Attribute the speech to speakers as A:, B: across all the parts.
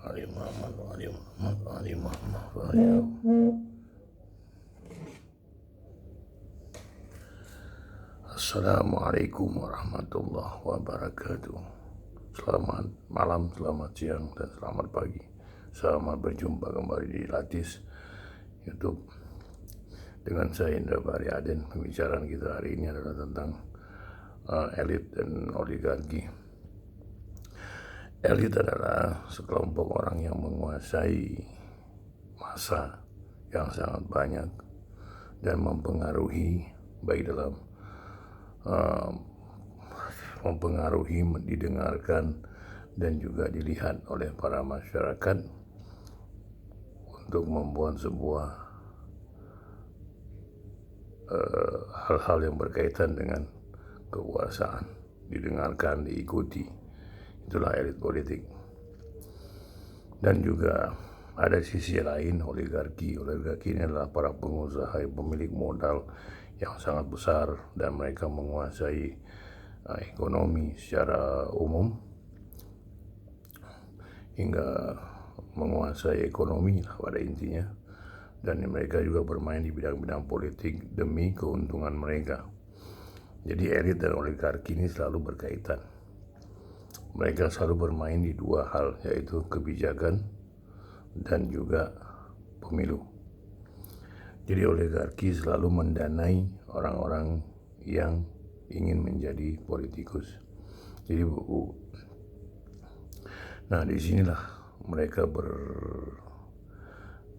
A: Ali Muhammad, Ali Muhammad, Ali Muhammad, Ali. Assalamualaikum warahmatullahi wabarakatuh. Selamat malam, selamat siang, dan selamat pagi. Selamat berjumpa kembali di Latis YouTube dengan saya Indra Bari Aden. Pembicaraan kita hari ini adalah tentang elit dan oligarki. Elit adalah sekelompok orang yang menguasai massa yang sangat banyak dan mempengaruhi, baik dalam mempengaruhi, didengarkan, dan juga dilihat oleh para masyarakat untuk membuat sebuah hal-hal yang berkaitan dengan kekuasaan, didengarkan, diikuti. Itulah elit politik. Dan juga ada sisi lain, oligarki. Oligarki ini adalah para pengusaha, pemilik modal yang sangat besar, dan mereka menguasai ekonomi secara umum hingga menguasai ekonomi lah pada intinya. Dan mereka juga bermain di bidang-bidang politik demi keuntungan mereka. Jadi elit dan oligarki ini selalu berkaitan. Mereka selalu bermain di dua hal, yaitu kebijakan dan juga pemilu. Jadi oligarki selalu mendanai orang-orang yang ingin menjadi politikus. Jadi nah disinilah mereka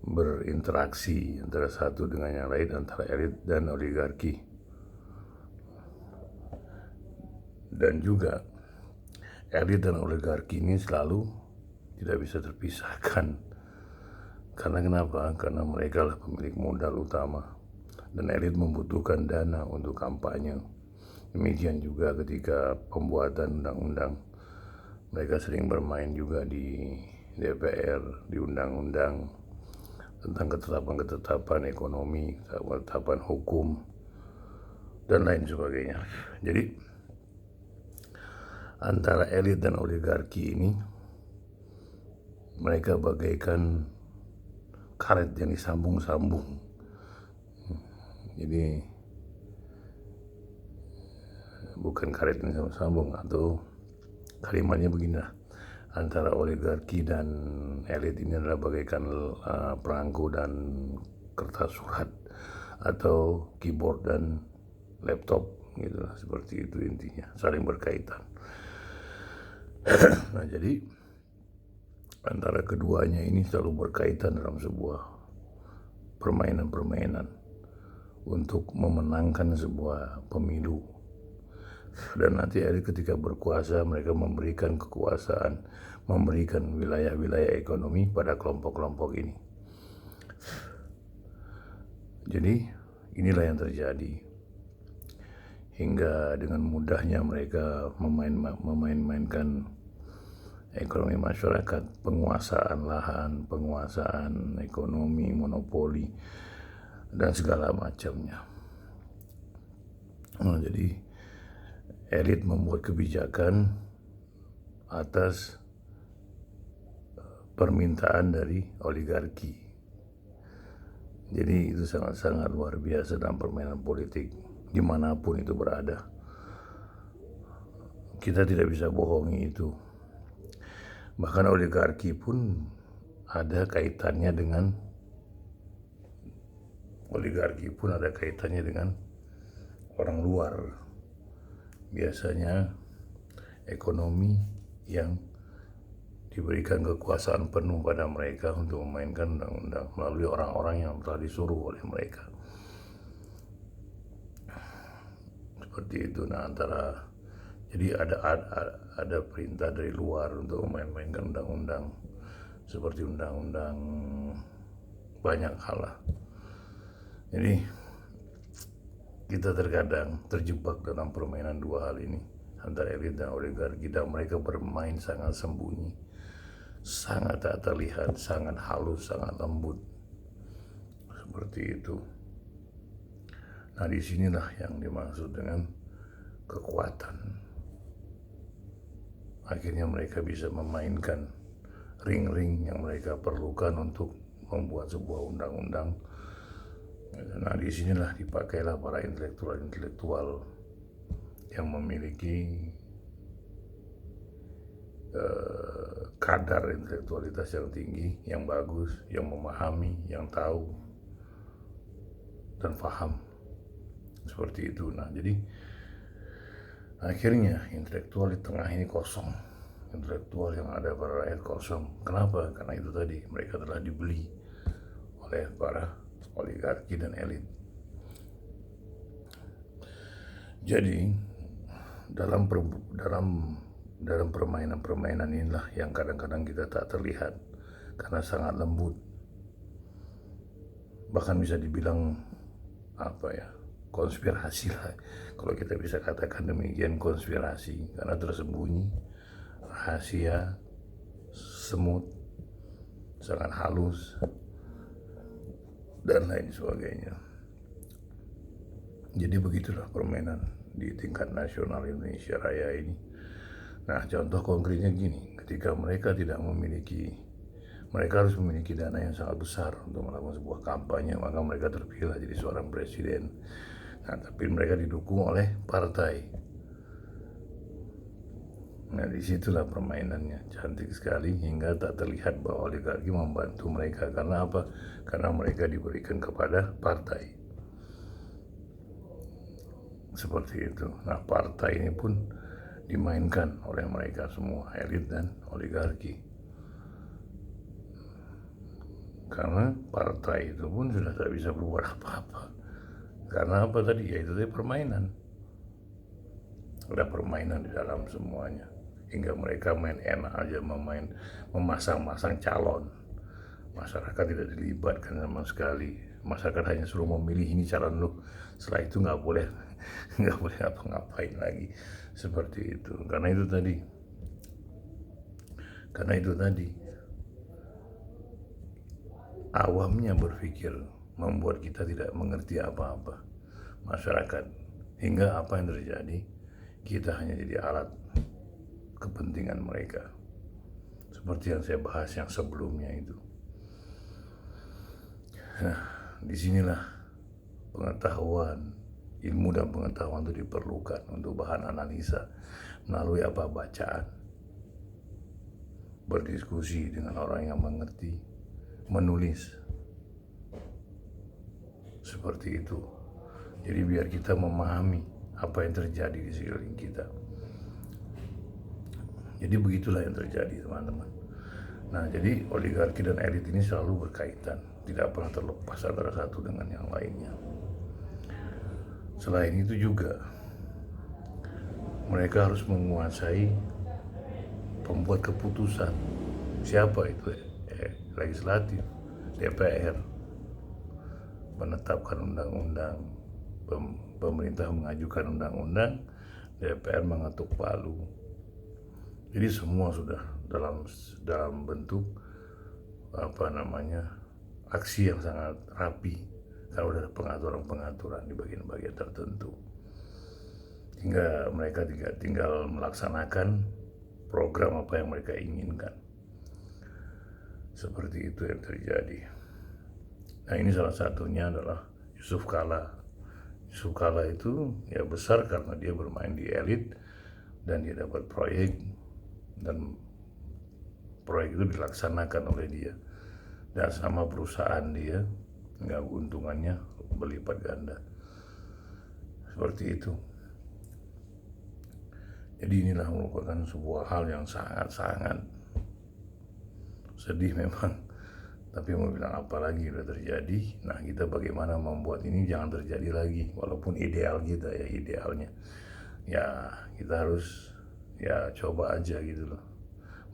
A: berinteraksi antara satu dengan yang lain, antara elit dan oligarki. Dan juga elit dan oligarki ini selalu tidak bisa terpisahkan. Karena kenapa? Karena mereka lah pemilik modal utama, dan elit membutuhkan dana untuk kampanye. Demikian juga ketika pembuatan undang-undang, mereka sering bermain juga di DPR, di undang-undang tentang ketetapan-ketetapan ekonomi, ketetapan hukum, dan lain sebagainya. Jadi antara elit dan oligarki ini, mereka bagaikan karet yang disambung-sambung. Jadi bukan karet yang disambung-sambung, atau kalimatnya beginilah, antara oligarki dan elit ini adalah bagaikan perangko dan kertas surat, atau keyboard dan laptop, gitu, seperti itu intinya, saling berkaitan. Nah, jadi antara keduanya ini selalu berkaitan dalam sebuah permainan-permainan untuk memenangkan sebuah pemilu. Dan nanti ketika berkuasa, mereka memberikan kekuasaan, memberikan wilayah-wilayah ekonomi pada kelompok-kelompok ini. Jadi inilah yang terjadi, hingga dengan mudahnya mereka memain-mainkan ekonomi masyarakat, penguasaan lahan, penguasaan ekonomi, monopoli, dan segala macamnya. Nah, jadi elit membuat kebijakan atas permintaan dari oligarki. Jadi itu sangat-sangat luar biasa dalam permainan politik, dimanapun itu berada. Kita tidak bisa bohongi itu. Bahkan oligarki pun ada kaitannya dengan orang luar. Biasanya ekonomi yang diberikan kekuasaan penuh pada mereka untuk memainkan undang-undang melalui orang-orang yang telah disuruh oleh mereka. Seperti itu. Nah, jadi ada perintah dari luar untuk memain-mainkan undang-undang, seperti undang-undang banyak hal lah. Jadi kita terkadang terjebak dalam permainan dua hal ini, antara elit dan oligarki, dan mereka bermain sangat sembunyi, sangat tak terlihat, sangat halus, sangat lembut, seperti itu. Nah, disinilah yang dimaksud dengan kekuatan. Akhirnya mereka bisa memainkan ring-ring yang mereka perlukan untuk membuat sebuah undang-undang. Nah, disinilah dipakailah para intelektual-intelektual yang memiliki kadar intelektualitas yang tinggi, yang bagus, yang memahami, yang tahu dan paham seperti itu. Nah, jadi akhirnya intelektual di tengah ini kosong, intelektual yang ada pada rakyat kosong. Kenapa? Karena itu tadi, mereka telah dibeli oleh para oligarki dan elit. Jadi dalam permainan-permainan inilah yang kadang-kadang kita tak terlihat karena sangat lembut, bahkan bisa dibilang konspirasi lah, kalau kita bisa katakan demikian, konspirasi, karena tersembunyi, rahasia, semut, sangat halus, dan lain sebagainya. Jadi begitulah permainan di tingkat nasional Indonesia Raya ini. Nah, contoh konkretnya gini, ketika mereka harus memiliki dana yang sangat besar untuk melakukan sebuah kampanye, maka mereka terpilih jadi seorang presiden. Nah, tapi mereka didukung oleh partai. Nah, disitulah permainannya, cantik sekali hingga tak terlihat bahwa oligarki membantu mereka. Karena apa? Karena mereka diberikan kepada partai. Seperti itu. Nah, partai ini pun dimainkan oleh mereka semua, elit dan oligarki. Karena partai itu pun sudah tak bisa berbuat apa-apa. Karena apa tadi? Ya itu tadi, permainan. Ada permainan di dalam semuanya. Hingga mereka main enak aja, memasang-masang calon. Masyarakat tidak dilibatkan sama sekali. Masyarakat hanya suruh memilih, ini calon lu. Setelah itu nggak boleh ngapa-ngapain lagi. Seperti itu. Karena itu tadi awamnya berpikir membuat kita tidak mengerti apa-apa, masyarakat, hingga apa yang terjadi, kita hanya jadi alat kepentingan mereka, seperti yang saya bahas yang sebelumnya itu. Nah, disinilah pengetahuan, ilmu dan pengetahuan itu diperlukan untuk bahan analisa melalui bacaan, berdiskusi dengan orang yang mengerti, menulis, seperti itu. Jadi biar kita memahami apa yang terjadi di sekeliling kita. Jadi begitulah yang terjadi, teman-teman. Nah, jadi oligarki dan elit ini selalu berkaitan, tidak pernah terlepas antara satu dengan yang lainnya. Selain itu juga mereka harus menguasai pembuat keputusan. Siapa itu? Legislatif, DPR, menetapkan undang-undang, pemerintah mengajukan undang-undang, DPR mengetuk palu. Jadi semua sudah dalam bentuk aksi yang sangat rapi, kalau ada pengaturan-pengaturan di bagian-bagian tertentu, hingga mereka tinggal melaksanakan program apa yang mereka inginkan. Seperti itu yang terjadi. Nah, ini salah satunya adalah Yusuf Kala. Yusuf Kala itu ya besar karena dia bermain di elit dan dia dapat proyek, dan proyek itu dilaksanakan oleh dia, dan sama perusahaan dia, nggak, keuntungannya berlipat ganda. Seperti itu. Jadi inilah merupakan sebuah hal yang sangat-sangat sedih memang. Tapi mau bilang apa lagi, udah terjadi. Nah, kita bagaimana membuat ini jangan terjadi lagi. Walaupun ideal kita ya, idealnya ya kita harus ya coba aja gitu loh,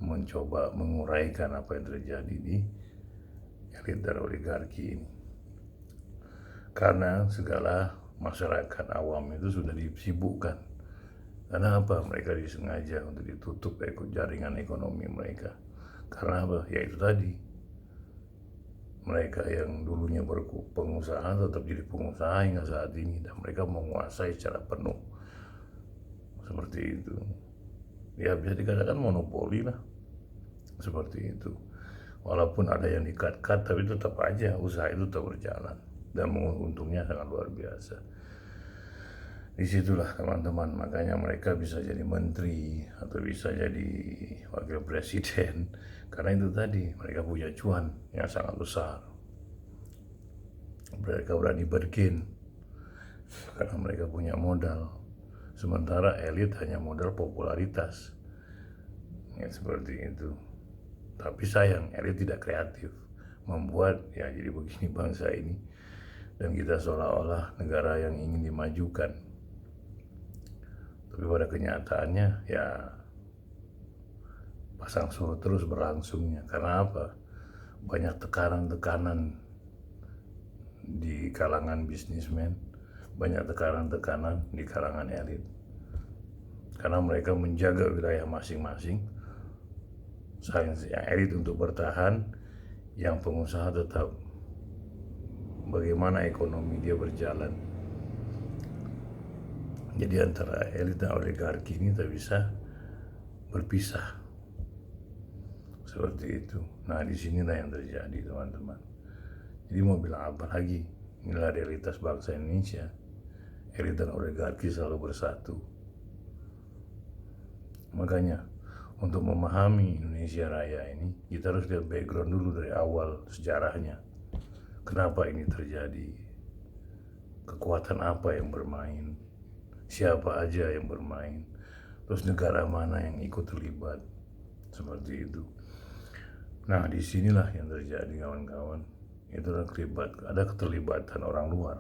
A: mencoba menguraikan apa yang terjadi di elit dan oligarki ini. Karena segala masyarakat awam itu sudah disibukkan. Karena apa? Mereka disengaja untuk ditutup jaringan ekonomi mereka. Karena apa? Ya itu tadi, mereka yang dulunya pengusaha tetap jadi pengusaha hingga saat ini, dan mereka menguasai secara penuh. Seperti itu. Ya bisa dikatakan monopoli lah. seperti itu. Walaupun ada yang di-cut, tapi tetap aja usaha itu tetap berjalan dan untungnya sangat luar biasa. Disitulah teman-teman, makanya mereka bisa jadi menteri atau bisa jadi wakil presiden karena itu tadi, mereka punya cuan yang sangat besar. Mereka berani bergen karena mereka punya modal, sementara elit hanya modal popularitas, ya seperti itu. Tapi sayang, elit tidak kreatif, membuat ya jadi begini bangsa ini, dan kita seolah-olah negara yang ingin dimajukan. Tapi pada kenyataannya ya pasang surut terus berlangsungnya. Karena apa? Banyak tekanan-tekanan di kalangan bisnismen, banyak tekanan-tekanan di kalangan elit. Karena mereka menjaga wilayah masing-masing, yang elit untuk bertahan, yang pengusaha tetap bagaimana ekonomi dia berjalan. Jadi antara elit dan oligarki ini tak bisa berpisah seperti itu. Nah, disinilah yang terjadi teman-teman. Jadi mau bilang apa lagi? Inilah realitas bangsa Indonesia. Elit dan oligarki selalu bersatu. Makanya untuk memahami Indonesia Raya ini, kita harus lihat background dulu dari awal sejarahnya. Kenapa ini terjadi? Kekuatan apa yang bermain? Siapa aja yang bermain? Terus negara mana yang ikut terlibat? Seperti itu. Nah, disinilah yang terjadi kawan-kawan. Itulah ada keterlibatan orang luar.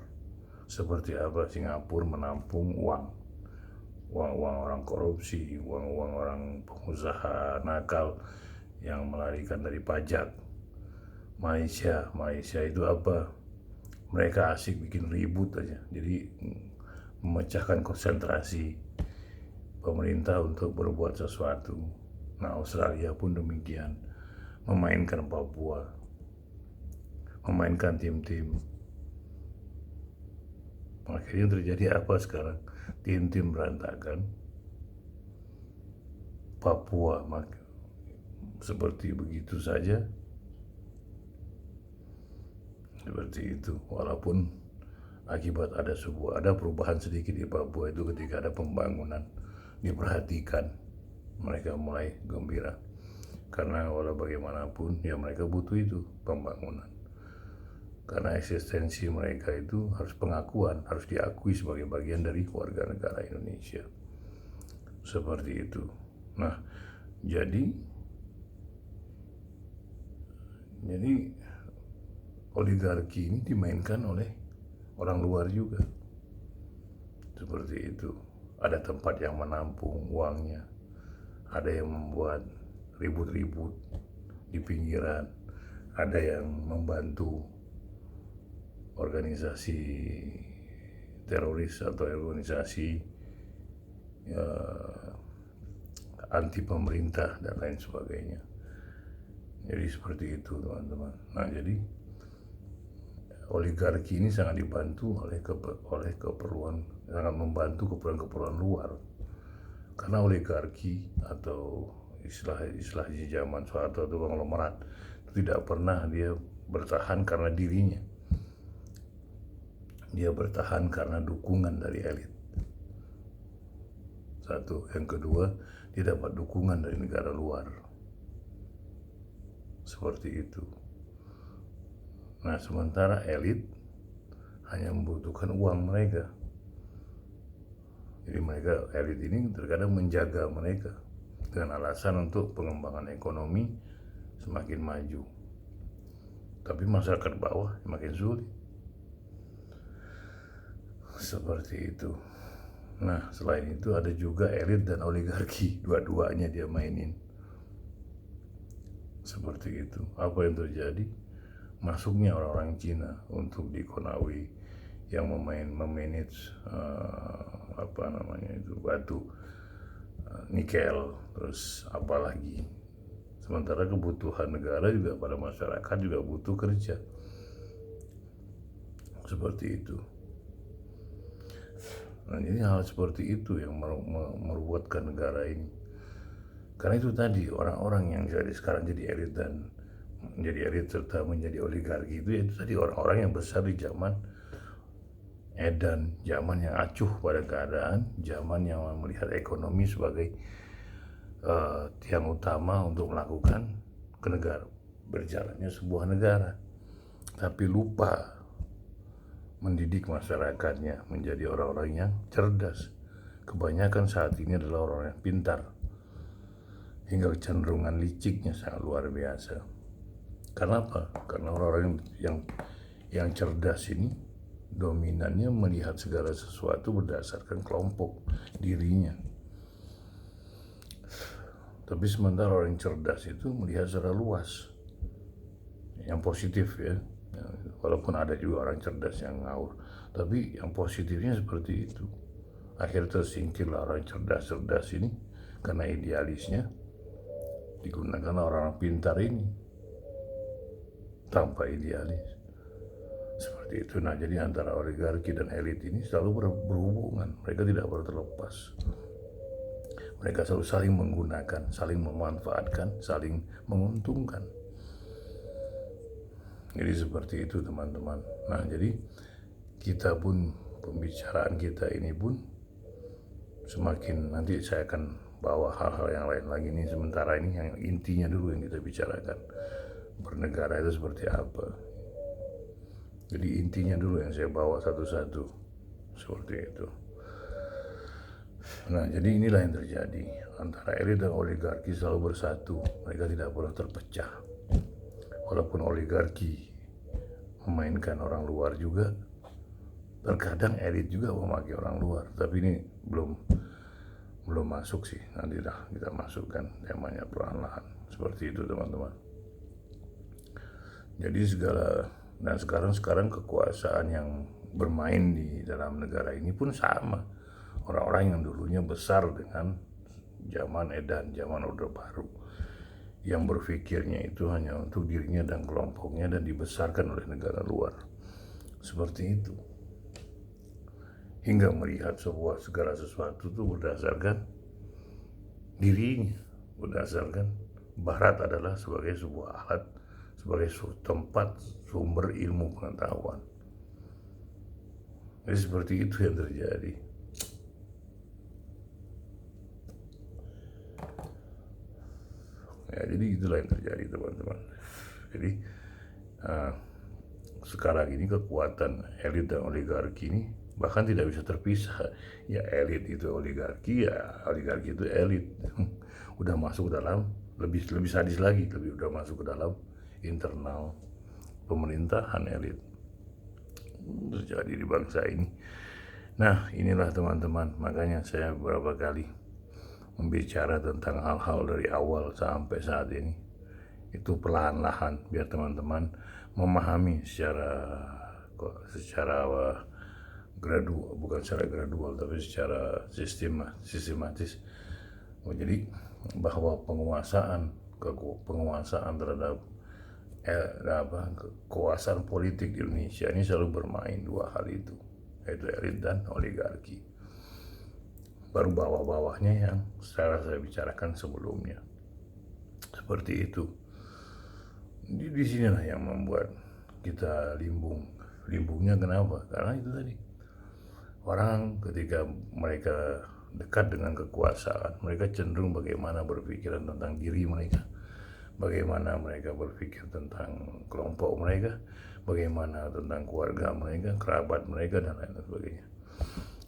A: Seperti apa Singapura menampung uang orang korupsi, uang orang pengusaha nakal yang melarikan dari pajak. Malaysia itu apa? Mereka asik bikin ribut aja. Jadi memecahkan konsentrasi pemerintah untuk berbuat sesuatu. Nah, Australia pun demikian, memainkan Papua, memainkan tim-tim. Akhirnya terjadi apa sekarang? Tim-tim berantakan, Papua seperti begitu saja. Seperti itu. Walaupun akibat ada perubahan sedikit di Papua itu ketika ada pembangunan diperhatikan, mereka mulai gembira. Karena walau bagaimanapun ya mereka butuh itu pembangunan. Karena eksistensi mereka itu harus pengakuan, harus diakui sebagai bagian dari warga negara Indonesia. Seperti itu. Nah, jadi oligarki ini dimainkan oleh orang luar juga. Seperti itu. Ada tempat yang menampung uangnya. Ada yang membuat ribut-ribut di pinggiran. Ada yang membantu organisasi teroris atau organisasi anti pemerintah dan lain sebagainya. Jadi seperti itu teman-teman. Nah, jadi oligarki ini sangat dibantu oleh keperluan, sangat membantu keperluan luar. Karena oligarki atau istilah di zaman Soeharto itu konglomerat, itu tidak pernah dia bertahan karena dirinya. Dia bertahan karena dukungan dari elit. Satu, yang kedua, dia dapat dukungan dari negara luar. Seperti itu. Nah, sementara elit hanya membutuhkan uang mereka. Jadi elit ini terkadang menjaga mereka dengan alasan untuk pengembangan ekonomi semakin maju. Tapi masyarakat bawah makin sulit. Seperti itu. Nah, selain itu ada juga elit dan oligarki, dua-duanya dia mainin. Seperti itu. Apa yang terjadi? Masuknya orang-orang Cina untuk di Konawe yang memanage batu nikel, terus apalagi. Sementara kebutuhan negara juga pada masyarakat juga butuh kerja. Seperti itu. Nah, jadi hal seperti itu yang merubuhkan negara ini. Karena itu tadi orang-orang yang jadi sekarang jadi elit dan menjadi elit serta menjadi oligarki itu tadi orang-orang yang besar di zaman edan, zaman yang acuh pada keadaan, zaman yang melihat ekonomi sebagai tiang utama untuk melakukan negara berjalannya sebuah negara, tapi lupa mendidik masyarakatnya menjadi orang-orang yang cerdas. Kebanyakan saat ini adalah orang yang pintar, hingga kecenderungan liciknya sangat luar biasa. Karena apa? Karena orang-orang yang cerdas ini dominannya melihat segala sesuatu berdasarkan kelompok dirinya. Tapi sementara orang yang cerdas itu melihat secara luas, yang positif ya. Walaupun ada juga orang cerdas yang ngawur, tapi yang positifnya seperti itu. Akhirnya tersingkirlah orang cerdas-cerdas ini karena idealisnya digunakan orang-orang pintar ini tanpa idealis. Seperti itu. Nah, jadi antara oligarki dan elit ini selalu berhubungan. Mereka tidak pernah terlepas. Mereka selalu saling menggunakan, saling memanfaatkan, saling menguntungkan. Jadi seperti itu teman-teman. Nah, jadi kita pun, pembicaraan kita ini pun semakin, nanti saya akan bawa hal-hal yang lain lagi nih. Sementara ini yang intinya dulu yang kita bicarakan. Bernegara itu seperti apa. Jadi intinya dulu yang saya bawa satu-satu. Seperti itu. Nah, jadi inilah yang terjadi. Antara elit dan oligarki selalu bersatu. Mereka tidak pernah terpecah. Walaupun oligarki memainkan orang luar juga, terkadang elit juga memakai orang luar. Tapi ini belum masuk sih. Nanti dah kita masukkan temanya perlahan-lahan. Seperti itu teman-teman. Jadi sekarang kekuasaan yang bermain di dalam negara ini pun sama. Orang-orang yang dulunya besar dengan zaman edan, zaman Orde Baru, yang berpikirnya itu hanya untuk dirinya dan kelompoknya dan dibesarkan oleh negara luar. Seperti itu. Hingga melihat segala sesuatu itu berdasarkan dirinya, berdasarkan Barat adalah sebagai sebuah alat, sebagai tempat sumber ilmu pengetahuan. Jadi seperti itu yang terjadi. Ya, jadi itulah yang terjadi teman-teman. Jadi sekarang ini kekuatan elit dan oligarki ini bahkan tidak bisa terpisah. Ya elit itu oligarki, ya oligarki itu elit. Udah masuk dalam, lebih sadis lagi, udah masuk ke dalam internal pemerintahan elit terjadi di bangsa ini. Nah, inilah teman-teman, makanya saya beberapa kali membicara tentang hal-hal dari awal sampai saat ini itu perlahan-lahan biar teman-teman memahami secara gradual, bukan secara gradual tapi secara sistematis. Jadi bahwa penguasaan terhadap kekuasaan politik di Indonesia ini selalu bermain dua hal itu, yaitu elit dan oligarki. Baru bawah-bawahnya yang saya bicarakan sebelumnya. Seperti itu. Di sinilah yang membuat kita limbungnya kenapa? Karena itu tadi. Orang ketika mereka dekat dengan kekuasaan, mereka cenderung bagaimana berpikiran tentang diri mereka, bagaimana mereka berpikir tentang kelompok mereka, bagaimana tentang keluarga mereka, kerabat mereka, dan lain sebagainya.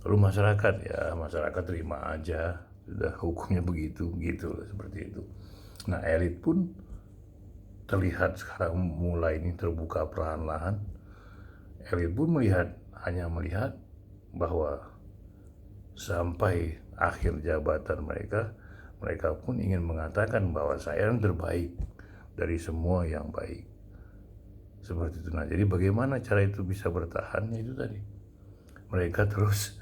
A: Lalu masyarakat terima aja, sudah hukumnya begitu seperti itu. Nah, elit pun terlihat sekarang mulai ini terbuka perlahan-lahan. Elit pun hanya melihat bahwa sampai akhir jabatan mereka pun ingin mengatakan bahwa saya yang terbaik dari semua yang baik. Seperti itu. Nah, jadi bagaimana cara itu bisa bertahan? Itu tadi. Mereka terus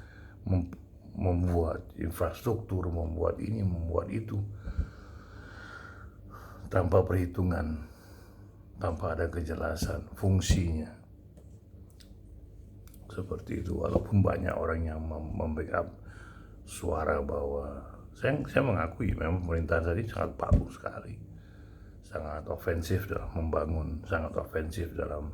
A: membuat infrastruktur, membuat ini, membuat itu, tanpa perhitungan, tanpa ada kejelasan fungsinya. Seperti itu. Walaupun banyak orang yang membackup suara bahwa saya mengakui memang pemerintahan tadi sangat bagus sekali, sangat ofensif dalam membangun, sangat ofensif dalam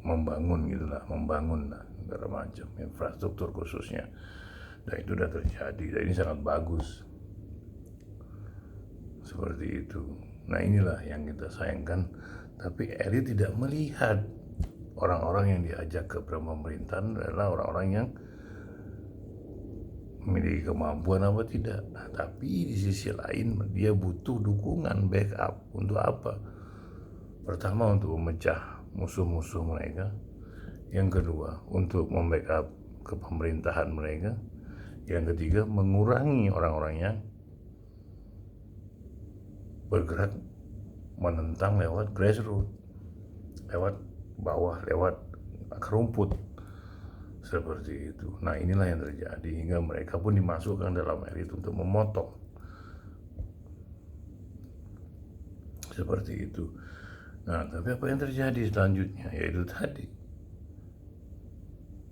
A: membangun gitulah, membangun lah, segala macam infrastruktur khususnya, dan itu sudah terjadi dan ini sangat bagus seperti itu. Nah inilah yang kita sayangkan, tapi elit tidak melihat orang-orang yang diajak ke pemerintahan adalah orang-orang yang memiliki kemampuan apa tidak. Nah, tapi di sisi lain dia butuh dukungan, backup untuk apa? Pertama untuk memecah musuh-musuh mereka, yang kedua untuk membackup ke pemerintahan mereka, yang ketiga mengurangi orang-orang yang bergerak menentang lewat grassroots, lewat bawah, lewat akar rumput seperti itu. Nah inilah yang terjadi hingga mereka pun dimasukkan dalam elit untuk memotong seperti itu. Nah tapi apa yang terjadi selanjutnya, yaitu tadi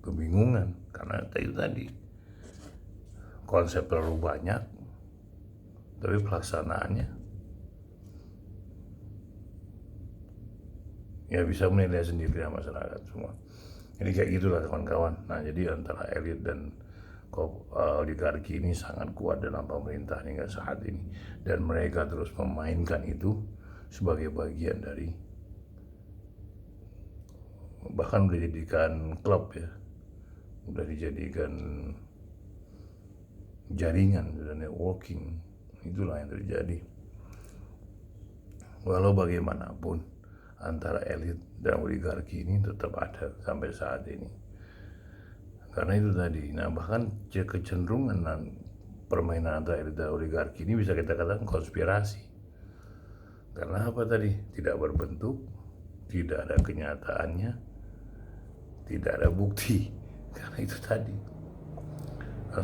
A: kebingungan, karena itu tadi konsep terlalu banyak tapi pelaksanaannya ya bisa menilai sendiri ya masyarakat semua. Jadi kayak gitulah kawan-kawan. Nah jadi antara elit dan oligarki ini sangat kuat dalam pemerintahan hingga saat ini, dan mereka terus memainkan itu sebagai bagian dari, bahkan udah dijadikan klub ya, udah dijadikan jaringan dan networking. Itulah yang terjadi. Walau bagaimanapun antara elit dan oligarki ini tetap ada sampai saat ini. Karena itu tadi, nah bahkan kecenderungan permainan antara elit dan oligarki ini bisa kita katakan konspirasi. Karena apa tadi? Tidak berbentuk, tidak ada kenyataannya, tidak ada bukti. Karena itu tadi,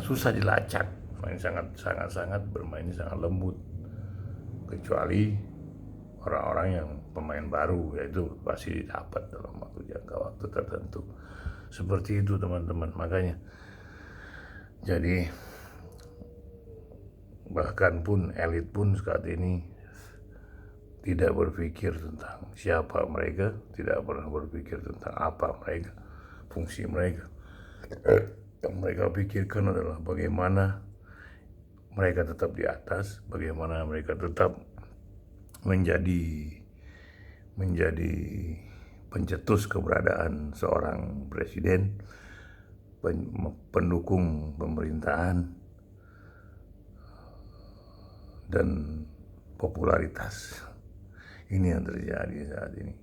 A: susah dilacak. Main sangat bermain sangat lembut. Kecuali orang-orang yang pemain baru, yaitu pasti dapat dalam jangka waktu tertentu. Seperti itu teman-teman. Makanya jadi bahkan pun elit pun saat ini tidak berpikir tentang siapa mereka, tidak pernah berpikir tentang apa mereka, fungsi mereka. Yang mereka pikirkan adalah bagaimana mereka tetap di atas, bagaimana mereka tetap menjadi pencetus keberadaan seorang presiden, pendukung pemerintahan, dan popularitas. Ini yang terjadi saat ini.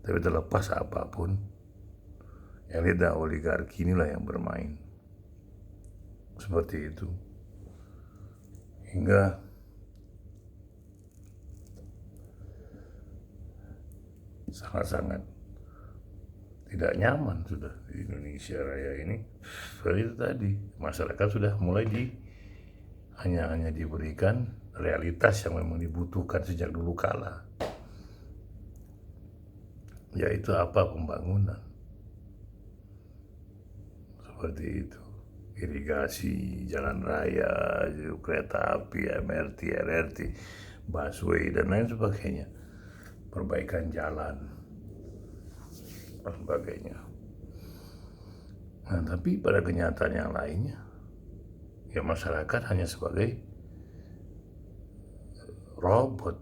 A: Tapi terlepas apapun, elit dan oligarki inilah yang bermain seperti itu, hingga sangat-sangat tidak nyaman sudah di Indonesia Raya ini. Seperti itu tadi, masyarakat sudah mulai hanya diberikan realitas yang memang dibutuhkan sejak dulu kala, yaitu apa? Pembangunan seperti itu, irigasi, jalan raya, kereta api, MRT, LRT, busway, dan lain sebagainya, perbaikan jalan dan sebagainya. Nah, tapi pada kenyataan yang lainnya, ya masyarakat hanya sebagai robot.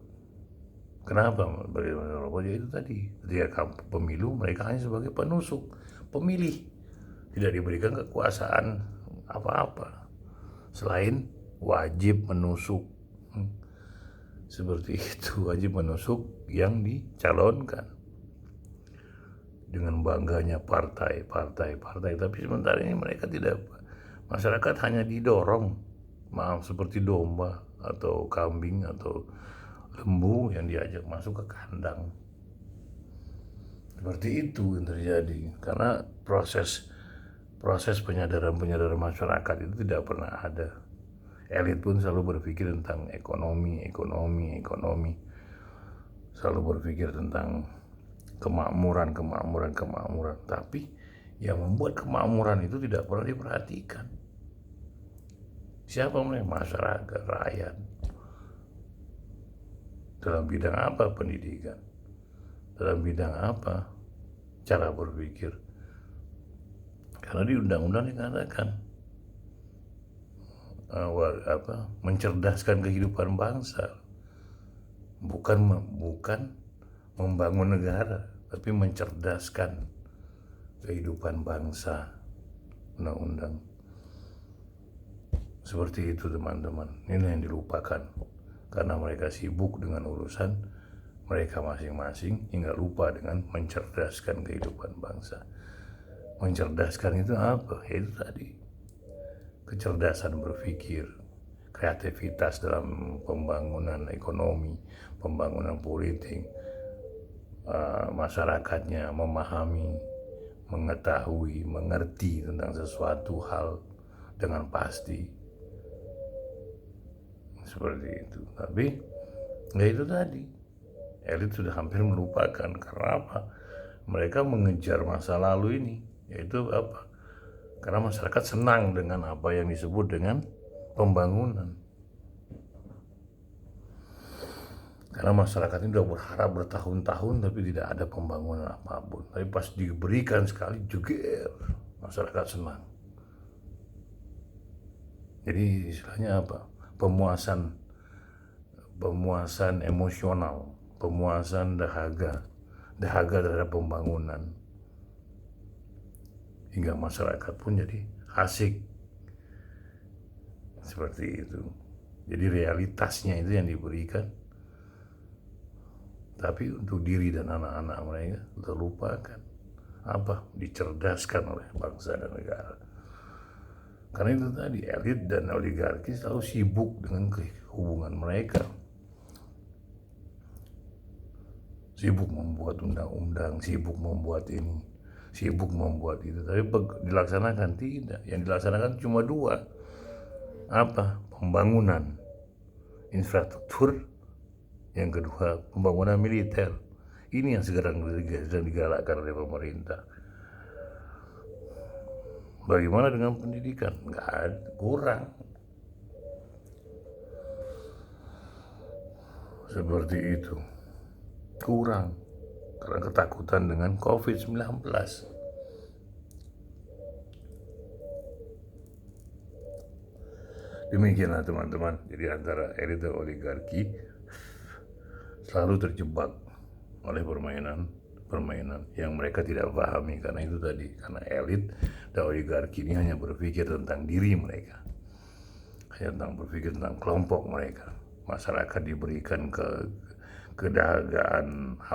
A: Kenapa bagaimana robot? Ya itu tadi, ketika pemilu mereka hanya sebagai penusuk, pemilih, tidak diberikan kekuasaan apa-apa selain wajib menusuk. Seperti itu, wajib menusuk yang dicalonkan dengan bangganya partai. Tapi sementara ini mereka tidak, masyarakat hanya didorong, seperti domba atau kambing atau lembu yang diajak masuk ke kandang. Seperti itu yang terjadi, karena proses penyadaran masyarakat itu tidak pernah ada. Elit pun selalu berpikir tentang ekonomi, selalu berpikir tentang kemakmuran. Tapi Yang membuat kemakmuran itu tidak pernah diperhatikan. Siapa mereka? Masyarakat, rakyat. Dalam bidang apa? Pendidikan. Dalam bidang apa? Cara berpikir. Karena di undang-undang dikatakan mencerdaskan kehidupan bangsa, bukan membangun negara, tapi mencerdaskan kehidupan bangsa. Undang-undang seperti itu, teman-teman. Ini yang dilupakan karena mereka sibuk dengan urusan mereka masing-masing hingga lupa dengan mencerdaskan kehidupan bangsa. Mencerdaskan itu apa? Itu tadi, kecerdasan berpikir, kreativitas dalam pembangunan ekonomi, pembangunan politik, masyarakatnya memahami, mengetahui, mengerti tentang sesuatu hal dengan pasti. Seperti itu. Tapi ya itu tadi, elit sudah hampir melupakan. Karena apa? Mereka mengejar masa lalu ini, yaitu apa? Karena masyarakat senang dengan apa yang disebut dengan pembangunan. Karena masyarakat ini sudah berharap bertahun-tahun tapi tidak ada pembangunan apapun. Tapi pas diberikan sekali jeger, masyarakat senang. Jadi istilahnya apa? Pemuasan emosional, pemuasan dahaga terhadap pembangunan. Hingga masyarakat pun jadi asik. Seperti itu. Jadi realitasnya itu yang diberikan. Tapi untuk diri dan anak-anak mereka terlupakan. Apa? Dicerdaskan oleh bangsa dan negara. Karena itu tadi, elit dan oligarki selalu sibuk dengan hubungan mereka. Sibuk membuat undang-undang, sibuk membuat ini, sibuk membuat itu. Tapi dilaksanakan tidak. Yang dilaksanakan cuma dua. Apa? Pembangunan infrastruktur. Yang kedua, pembangunan militer. Ini yang sedang digalakkan oleh pemerintah. Bagaimana dengan pendidikan? Nggak ada, kurang. Seperti itu. Kurang. Karena ketakutan dengan COVID-19. Demikianlah teman-teman. Jadi antara elit dan oligarki selalu terjebak oleh permainan yang mereka tidak pahami. Karena itu tadi, karena elit dan oligarki ini hanya berpikir tentang diri mereka, hanya berpikir tentang kelompok mereka. Masyarakat diberikan kedahagaan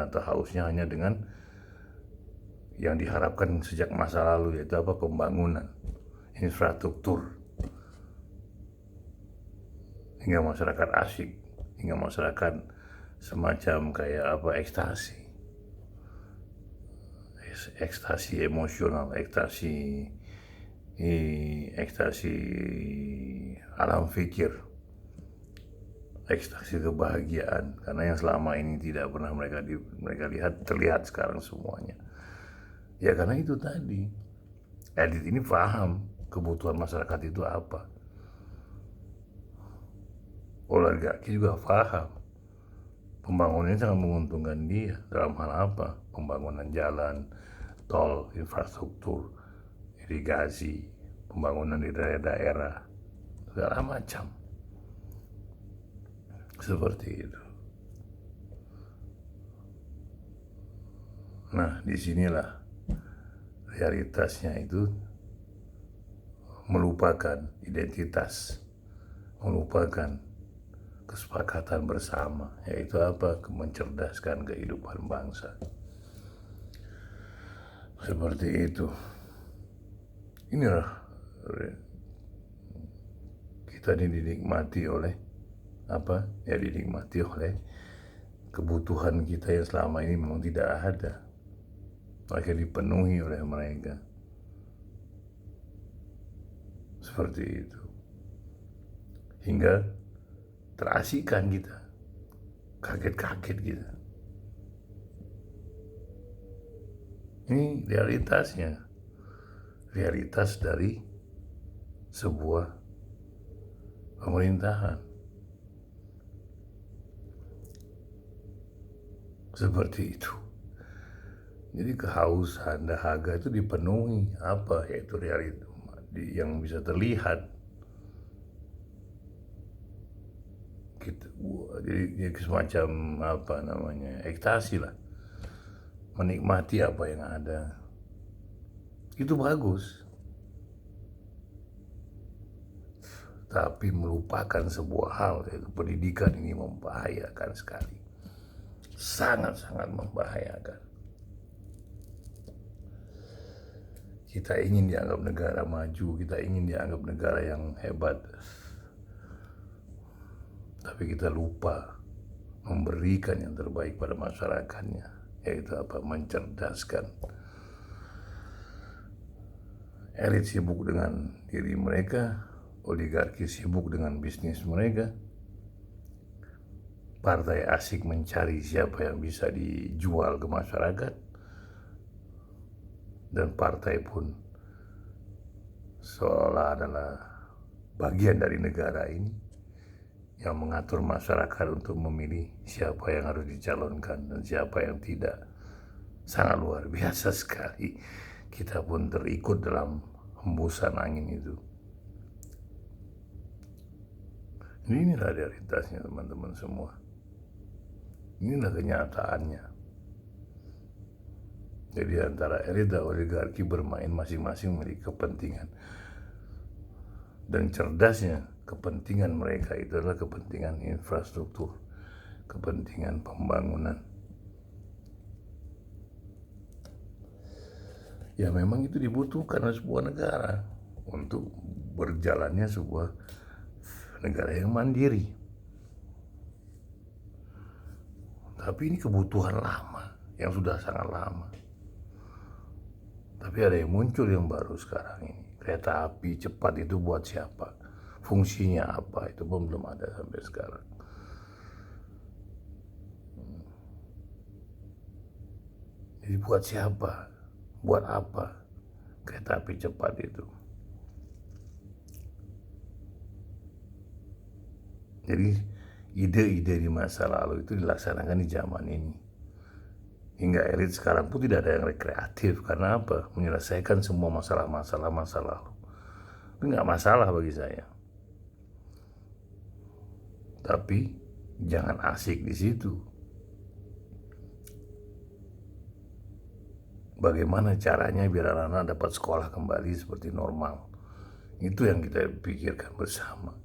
A: atau hausnya hanya dengan yang diharapkan sejak masa lalu, yaitu apa? Pembangunan infrastruktur, hingga masyarakat asik, hingga masyarakat semacam kayak apa, ekstasi emosional, ekstasi alam pikir, ekstasi kebahagiaan. Karena yang selama ini tidak pernah mereka lihat, terlihat sekarang semuanya. Ya karena itu tadi, elit ini paham kebutuhan masyarakat itu apa. Oligarki juga paham pembangunan ini sangat menguntungkan dia. Dalam hal apa? Pembangunan jalan, tol, infrastruktur, irigasi, pembangunan di daerah-daerah, segala macam. Seperti itu. Nah, disinilah realitasnya itu melupakan identitas, melupakan kesepakatan bersama, yaitu apa? Mencerdaskan kehidupan bangsa. Seperti itu. Inilah kita dinikmati oleh apa? Ya dinikmati oleh kebutuhan kita yang selama ini memang tidak ada. Mereka dipenuhi oleh mereka. Seperti itu. Hingga terasihkan kita, kaget-kaget kita. Ini realitasnya, realitas dari sebuah pemerintahan seperti itu. Jadi kehausan dahaga itu dipenuhi apa, yaitu realitas yang bisa terlihat gitu. Jadi semacam apa namanya, ekstasi lah, menikmati apa yang ada, itu bagus. Tapi melupakan sebuah hal, yaitu pendidikan, ini membahayakan sekali, sangat-sangat membahayakan. Kita ingin dianggap negara maju, kita ingin dianggap negara yang hebat, tapi kita lupa memberikan yang terbaik pada masyarakatnya, yaitu apa? Mencerdaskan. Elit sibuk dengan diri mereka, oligarki sibuk dengan bisnis mereka, partai asik mencari siapa yang bisa dijual ke masyarakat, dan partai pun seolah adalah bagian dari negara ini yang mengatur masyarakat untuk memilih siapa yang harus dicalonkan dan siapa yang tidak. Sangat luar biasa sekali. Kita pun terikut dalam hembusan angin itu. Inilah realitasnya, teman-teman semua. Inilah kenyataannya. Jadi antara elit dan oligarki bermain masing-masing memiliki kepentingan. Dan cerdasnya, kepentingan mereka itu adalah kepentingan infrastruktur, kepentingan pembangunan. Ya memang itu dibutuhkan oleh sebuah negara untuk berjalannya sebuah negara yang mandiri. Tapi ini kebutuhan lama, yang sudah sangat lama. Tapi ada yang muncul yang baru sekarang ini. Kereta api cepat itu buat siapa? Fungsinya apa? Itu pun belum ada sampai sekarang. Jadi buat siapa? Buat apa kereta api cepat itu? Jadi ide-ide di masa lalu itu dilaksanakan di zaman ini. Hingga elit sekarang pun tidak ada yang rekreatif. Karena apa? Menyelesaikan semua masalah-masalah masa lalu. Itu nggak masalah bagi saya. Tapi jangan asik di situ. Bagaimana caranya biar anak-anak dapat sekolah kembali seperti normal? Itu yang kita pikirkan bersama.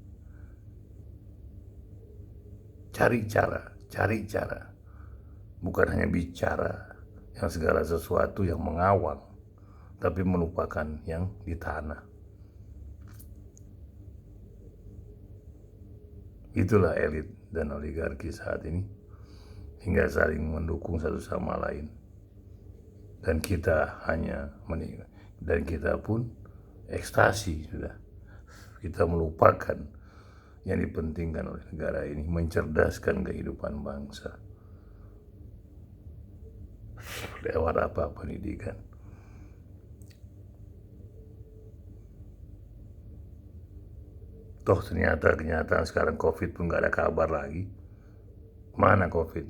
A: Cari cara. Bukan hanya bicara yang segala sesuatu yang mengawang, tapi melupakan yang di tanah. Itulah elit dan oligarki saat ini, hingga saling mendukung satu sama lain. Dan kita hanya menikmati, dan kita pun ekstasi sudah. Kita melupakan yang dipentingkan oleh negara ini, mencerdaskan kehidupan bangsa. Lewat apa? Pendidikan. Toh ternyata kenyataan sekarang COVID pun gak ada kabar lagi. Mana COVID?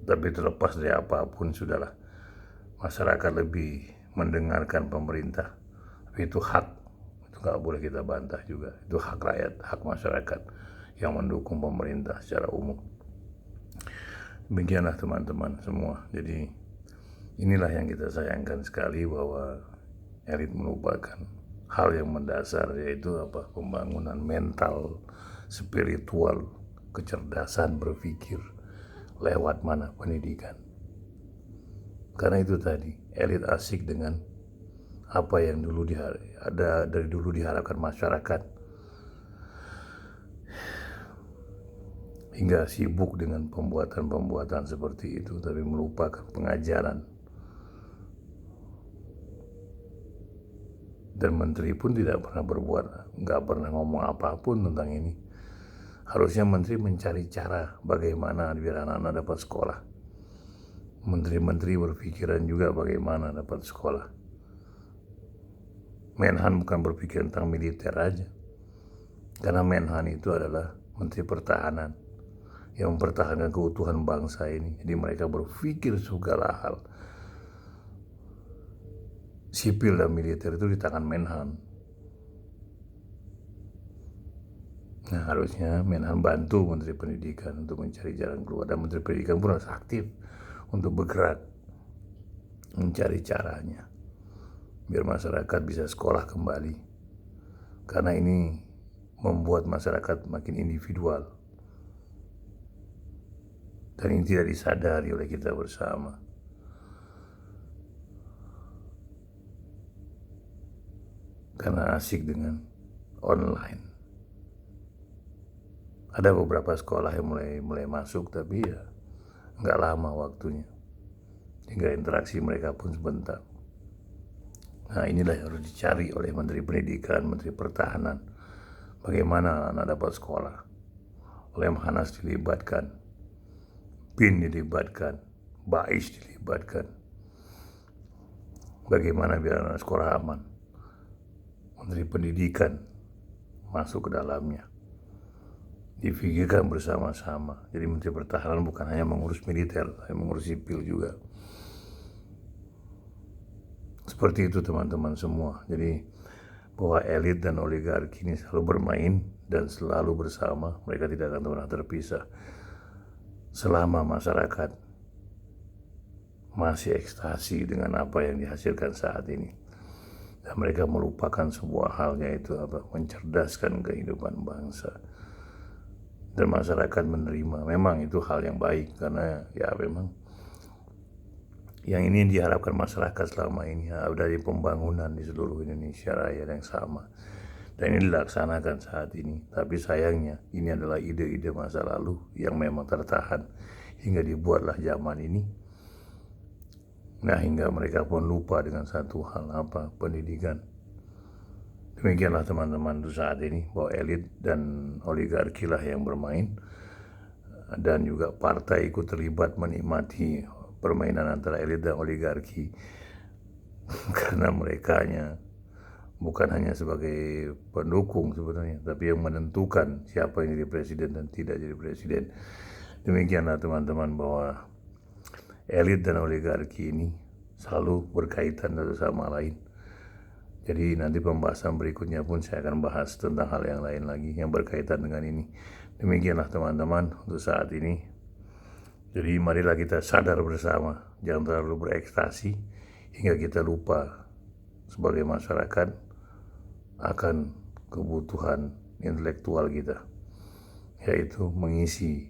A: Tapi terlepas dari apapun sudahlah. Masyarakat lebih mendengarkan pemerintah. Tapi itu hak. Itu gak boleh kita bantah juga. Itu hak rakyat, hak masyarakat yang mendukung pemerintah secara umum. Demikianlah teman-teman semua. Jadi inilah yang kita sayangkan sekali, bahwa elit melupakan hal yang mendasar, yaitu apa? Pembangunan mental, spiritual, kecerdasan berpikir lewat mana? Pendidikan. Karena itu tadi, elit asik dengan apa yang dari dulu diharapkan masyarakat, hingga sibuk dengan pembuatan seperti itu, tapi melupakan pengajaran. Dan menteri pun tidak pernah nggak pernah ngomong apapun tentang ini. Harusnya menteri mencari cara bagaimana biar anak-anak dapat sekolah. menteri-menteri berpikiran juga bagaimana dapat sekolah. Menhan bukan berpikir tentang militer aja, karena Menhan itu adalah Menteri Pertahanan yang mempertahankan keutuhan bangsa ini. Jadi mereka berpikir segala hal sipil dan militer itu di tangan Menhan. Nah, harusnya Menhan bantu Menteri Pendidikan untuk mencari jalan keluar, dan Menteri Pendidikan pun harus aktif untuk bergerak mencari caranya biar masyarakat bisa sekolah kembali, karena ini membuat masyarakat makin individual dan ini tidak disadari oleh kita bersama. Karena asik dengan online. Ada beberapa sekolah yang mulai masuk, tapi ya nggak lama waktunya, hingga interaksi mereka pun sebentar. Nah, inilah yang harus dicari oleh Menteri Pendidikan, Menteri Pertahanan. Bagaimana anak dapat sekolah? Lemhanas dilibatkan, BIN dilibatkan, BAIS dilibatkan. Bagaimana biar anak sekolah aman? Menteri Pendidikan masuk ke dalamnya, difikirkan bersama-sama. Jadi Menteri Pertahanan bukan hanya mengurus militer, tapi mengurus sipil juga. Seperti itu teman-teman semua. Jadi bahwa elit dan oligarki ini selalu bermain dan selalu bersama. Mereka tidak akan pernah terpisah selama masyarakat masih ekstasi dengan apa yang dihasilkan saat ini. Dan mereka melupakan sebuah hal, yaitu mencerdaskan kehidupan bangsa. Dan masyarakat menerima. Memang itu hal yang baik, karena ya memang yang ini diharapkan masyarakat selama ini, dari pembangunan di seluruh Indonesia Raya yang sama. Dan ini dilaksanakan saat ini. Tapi sayangnya ini adalah ide-ide masa lalu yang memang tertahan hingga dibuatlah zaman ini. Nah, hingga mereka pun lupa dengan satu hal, pendidikan. Demikianlah teman-teman untuk saat ini, bahwa elit dan oligarki lah yang bermain, dan juga partai ikut terlibat menikmati permainan antara elit dan oligarki. Karena merekanya bukan hanya sebagai pendukung sebenarnya, tapi yang menentukan siapa yang jadi presiden dan tidak jadi presiden. Demikianlah teman-teman, bahwa elit dan oligarki ini selalu berkaitan satu sama lain. Jadi nanti pembahasan berikutnya pun saya akan bahas tentang hal yang lain lagi yang berkaitan dengan ini. Demikianlah teman-teman untuk saat ini. Jadi marilah kita sadar bersama, jangan terlalu berekstasi hingga kita lupa sebagai masyarakat akan kebutuhan intelektual kita, yaitu mengisi